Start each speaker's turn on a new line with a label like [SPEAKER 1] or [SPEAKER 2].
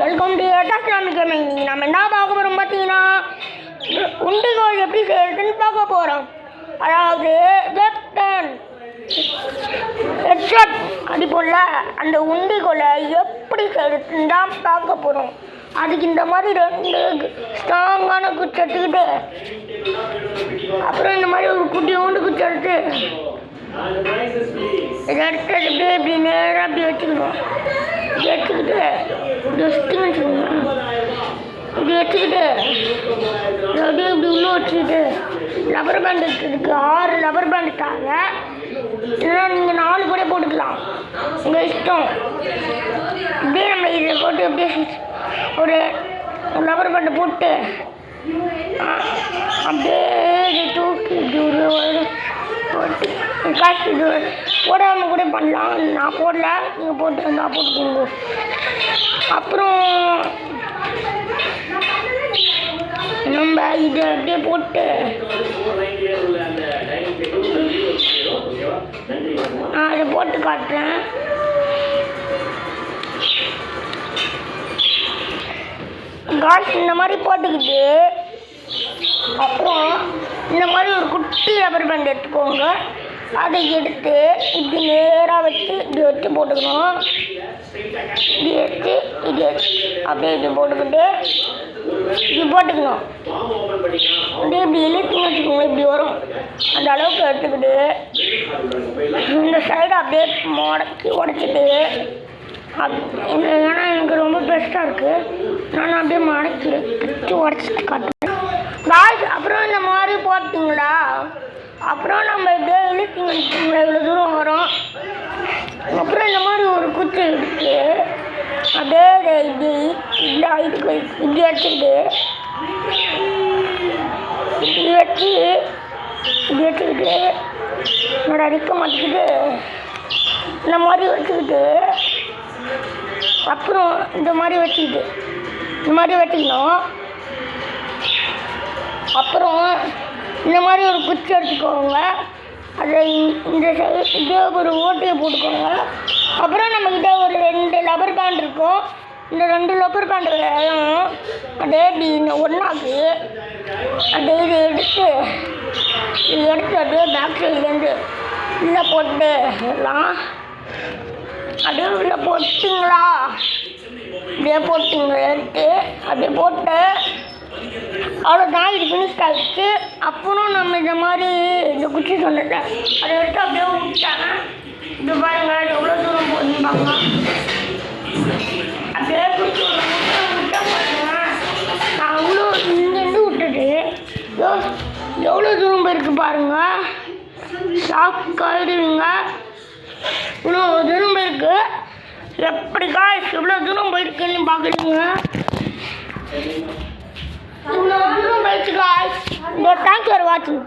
[SPEAKER 1] Welcome to Islamic gaming. நம்ம என்ன பார்க்க போகிறோம் பார்த்தீங்கன்னா, உண்டிகோல் எப்படி செய்யறதுன்னு பார்க்க போகிறோம். அதாவது கேப்டன் ஹெட்ஷாட் அது போல் அந்த உண்டிகோலை எப்படி செய்யறதுன்னு தான் பார்க்க போகிறோம். அதுக்கு இந்த மாதிரி 2 ஸ்ட்ராங்கான குச்சி எடுத்துக்கிட்டு, அப்புறம் இந்த மாதிரி ஒரு குட்டியோண்டு குச்சி எடுத்து இதை எடுத்து இப்படி நேராக அப்படி வச்சுக்கணும். இப்படி வச்சுக்கிட்டு ஜஸ்ட்டுன்னு வச்சுக்கோங்க. இப்படி வச்சுக்கிட்டு அப்படியே இப்படி உள்ளே வச்சுக்கிட்டு ரப்பர் பேண்ட் இருக்குது. 6 ரப்பர் பேண்ட் தாங்க, இல்லைன்னா நீங்கள் 4 கூட போட்டுக்கலாம், உங்கள் இஷ்டம். இப்படியே நம்ம இதை போட்டு அப்படியே ஒரு ரப்பர் பேண்டை போட்டு அப்படியே இதை தூக்கி போட்டு காசு இது போடாமல் கூட பண்ணலாம். நான் போடல, நீங்கள் போட்டு நான் போட்டுக்கோங்க. அப்புறம் நம்ம இதை அப்படியே போட்டு நான் அதை போட்டு காட்டுறேன். காசு இந்த மாதிரி போட்டுக்கிட்டு, அப்புறம் இந்த மாதிரி ஒரு குட்டி ரப்பர் பேண்ட் எடுத்துக்கோங்க. அதை எடுத்து இப்படி நேராக வச்சு இப்படி வச்சு போட்டுக்கணும். இப்படி வச்சு இது அப்படியே இப்படி போட்டுக்கிட்டு இப்படி போட்டுக்கணும். அப்படியே இப்படி இழுத்துன்னு வச்சுக்கோங்க, இப்படி வரும். அந்த அளவுக்கு எடுத்துக்கிட்டு இந்த சைடு அப்படியே முடக்கி உடச்சிட்டு, ஏன்னா எனக்கு ரொம்ப பெஸ்ட்டாக இருக்குது, நான் அப்படியே மடக்கி வச்சு உடச்சிட்டு காட்டுறேன். அப்புறம் இந்த மாதிரி போட்டிங்களா, அப்புறம் நம்ம இப்படியே இழுத்திங்க வச்சுக்கோங்களா, இவ்வளோ தூரம் வரும். அப்புறம் இந்த மாதிரி ஒரு குச்சி எடுத்து அப்படியே இப்படி இதுக்கு இப்படி வச்சுக்கிட்டு இப்படி வச்சுக்கிட்டு என்னோட அடிக்க மாட்டிக்கிட்டு இந்த மாதிரி வச்சுக்கிட்டு, அப்புறம் இந்த மாதிரி வச்சுக்கணும். அப்புறம் இந்த மாதிரி ஒரு குச்சி எடுத்துக்கோங்க. அதை இந்த இதே ஒரு ஓட்டையை போட்டுக்கோங்க. அப்புறம் நம்மக்கிட்ட ஒரு 2 ரப்பர் பேண்ட் இருக்கும். இந்த 2 ரப்பர் பேண்ட்டையும் அப்படியே இப்படி இந்த ஒன்றாக்கு அப்படியே இதை எடுத்து அப்படியே பேக் சைட்லேருந்து உள்ளே போட்டு எல்லாம் அப்படியே உள்ளே போட்டிங்களா, அப்படியே போட்டிங்க எடுத்து அப்படியே போட்டு அவ்வளோதான், இது ஃபினிஷ் ஆகிடுச்சு. அப்புறம் நம்ம இந்த மாதிரி இந்த குச்சி சொன்னதை அதை எடுத்து அப்படியே விட்டாங்க. இது பாருங்கள் எவ்வளோ தூரம் போயிருப்பாங்க. அப்படியே குச்சி விட்டா பாருங்க, நான் அவ்வளோ இங்கேருந்து விட்டுட்டு எவ்வளோ தூரம் போயிருக்கு பாருங்க. ஷாக் ஆகிடுவீங்க, இவ்வளோ தூரம் போயிருக்கு. எப்படிக்கா இவ்வளோ தூரம் போயிருக்குன்னு பார்க்குறீங்க. இவ்வளோ தூரம் போயிடுச்சு காய்ஸ். தேங்க்ஸ் ஃபார் வாட்சிங்.